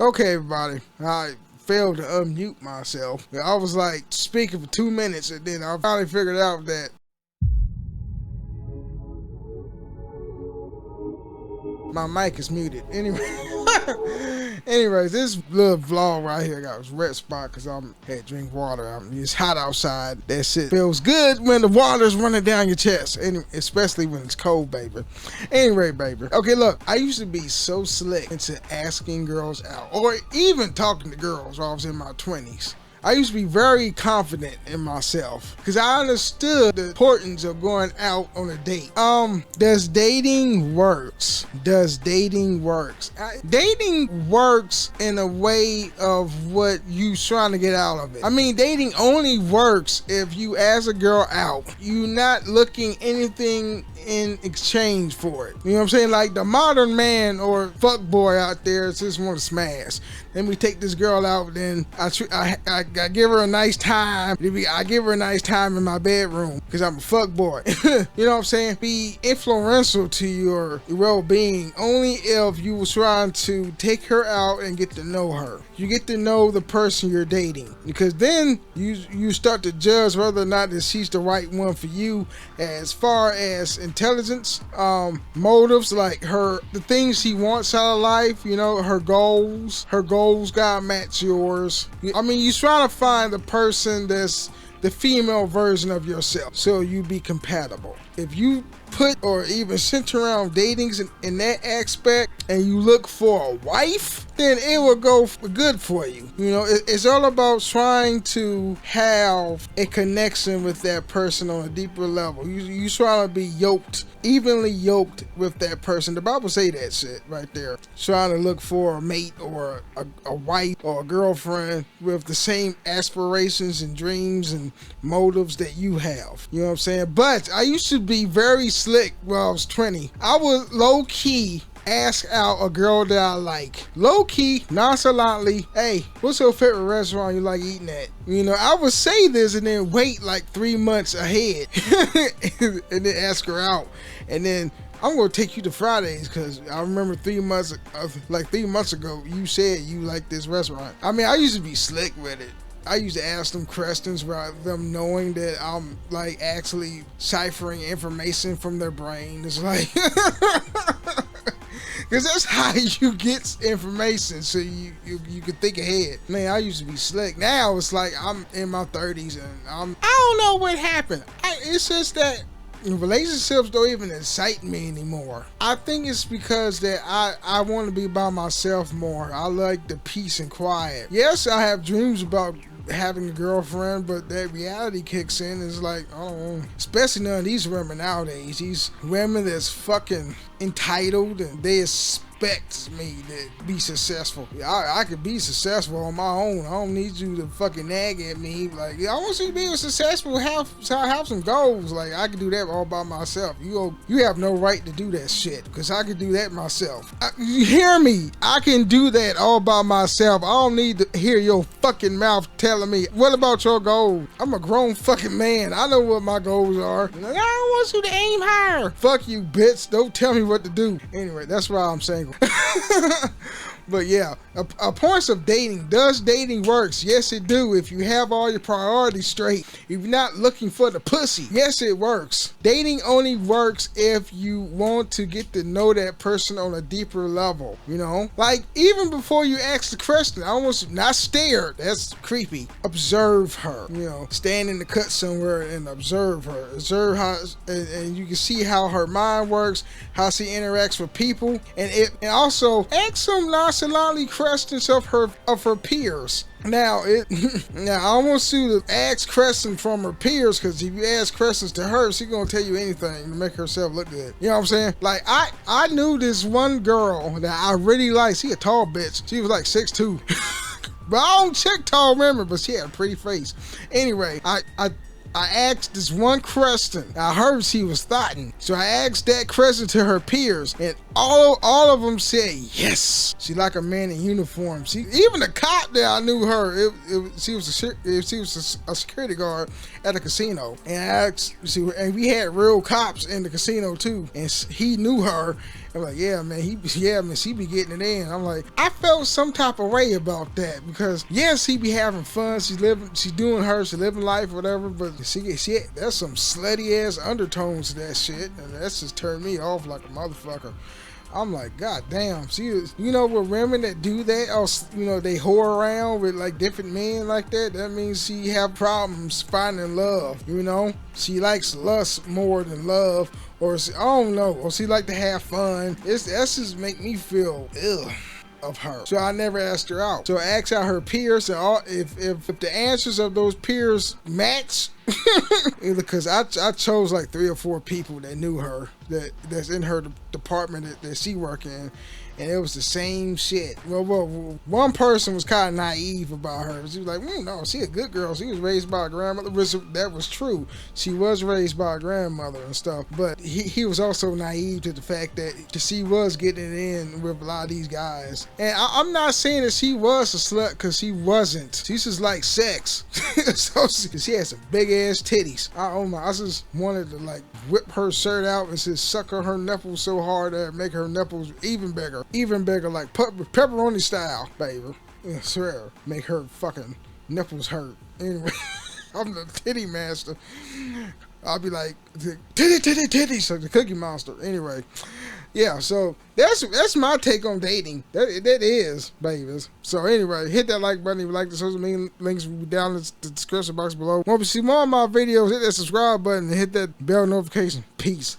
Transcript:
Okay, everybody. I failed to unmute myself. I was like speaking for 2 minutes, and then I finally figured out that my mic is muted. Anyways, this little vlog right here got a red spot because I had to drink water. It's hot outside. That shit feels good when the water's running down your chest, and especially when it's cold, baby. Anyway, baby. Okay, look, I used to be so slick into asking girls out, or even talking to girls while I was in my 20s. I used to be very confident in myself because I understood the importance of going out on a date. Does dating works? Does dating works? Dating works in a way of what you trying to get out of it. I mean, dating only works if you ask a girl out. You're not looking anything in exchange for it. You know what I'm saying? Like the modern man or fuck boy out there just want to smash. Then we take this girl out, then I give her a nice time. I give her a nice time in my bedroom because I'm a fuck boy. You know what I'm saying? Be influential to your well-being only if you was trying to take her out and get to know her. You get to know the person you're dating, because then you start to judge whether or not that she's the right one for you as far as intelligence, motives, like the things she wants out of life, you know, her goals gotta match yours. I mean, you trying to find the person that's the female version of yourself so you be compatible. If you put or even center around datings in that aspect and you look for a wife, then it will go good for you. You know, it's all about trying to have a connection with that person on a deeper level. You try to be evenly yoked with that person. The Bible say that shit right there. Trying to look for a mate or a wife or a girlfriend with the same aspirations and dreams and motives that you have. You know what I'm saying? But I used to be very slick when I was 20. I would low-key ask out a girl that I like. Low-key, nonchalantly, hey, what's your favorite restaurant you like eating at? You know, I would say this and then wait like 3 months ahead and then ask her out. And then I'm gonna take you to Fridays because I remember 3 months ago you said you like this restaurant. I mean, I used to be slick with it. I used to ask them questions without them knowing that I'm like actually ciphering information from their brain. It's like because that's how you get information, so you can think ahead. Man, I used to be slick. Now it's like I'm in my 30s and I don't know what happened. It's just that relationships don't even excite me anymore. I think it's because that I want to be by myself more. I like the peace and quiet. Yes, I have dreams about having a girlfriend, but that reality kicks in. Is like, I don't know, especially none of these women nowadays, these women that's fucking entitled and they expect me to be successful. I could be successful on my own. I don't need you to fucking nag at me. Like, I want you to be successful, have some goals. Like, I can do that all by myself. You have no right to do that shit, because I can do that myself. You hear me? I can do that all by myself. I don't need to hear your fucking mouth telling me, what about your goals? I'm a grown fucking man. I know what my goals are. Like, I don't want you to aim higher. Fuck you, bitch. Don't tell me what to do. Anyway, that's why I'm single. But yeah, a points of dating. Does dating works? Yes, it do. If you have all your priorities straight, if you're not looking for the pussy, yes, it works. Dating only works if you want to get to know that person on a deeper level. You know, like even before you ask the question, I almost not stare. That's creepy. Observe her. You know, stand in the cut somewhere and observe her. Observe how, and you can see how her mind works, how she interacts with people, and also ask some nonchalantly questions of her peers. Now, I want you to ask questions from her peers, because if you ask questions to her, she's gonna tell you anything to make herself look good. You know what I'm saying? Like, I knew this one girl that I really liked. She a tall bitch. She was like 6'2". But I don't check tall women, but she had a pretty face. Anyway, I asked this one question. I heard she was thotting, so I asked that question to her peers, and all of them said yes. She like a man in uniform. Even the cop that I knew her. She was a security guard at a casino, and and we had real cops in the casino too, and he knew her. I'm like, yeah, man, she be getting it in. I'm like, I felt some type of way about that because yes, he be having fun. She's doing her, she living life, whatever. But there's some slutty ass undertones to that shit, and that's just turned me off like a motherfucker. I'm like, God damn. With women that do that, or they whore around with like different men like that. That means she have problems finding love. She likes lust more than love, or I don't know, or she like to have fun. That's just make me feel ill of her. So I never asked her out. So I asked out her peers, and if the answers of those peers match, because I chose like 3 or 4 people that knew her, that's in her department that she work in, and it was the same shit. Well, one person was kind of naive about her. She was like, no, she a good girl. She was raised by a grandmother. That was true. She was raised by a grandmother and stuff. But he was also naive to the fact that she was getting it in with a lot of these guys. And I'm not saying that she was a slut, because she wasn't. She just like sex. So she had some big ass titties. I just wanted to like whip her shirt out and just suck her nipples so hard that make her nipples even bigger, like pepperoni style, baby. I swear, make her fucking nipples hurt. Anyway, I'm the titty master. I'll be like, titty, so the Cookie Monster. Anyway, yeah, so that's my take on dating. That is, babies. So anyway, hit that like button if you like the social media links will be down in the description box below. Want to see more of my videos, hit that subscribe button and hit that bell notification. Peace.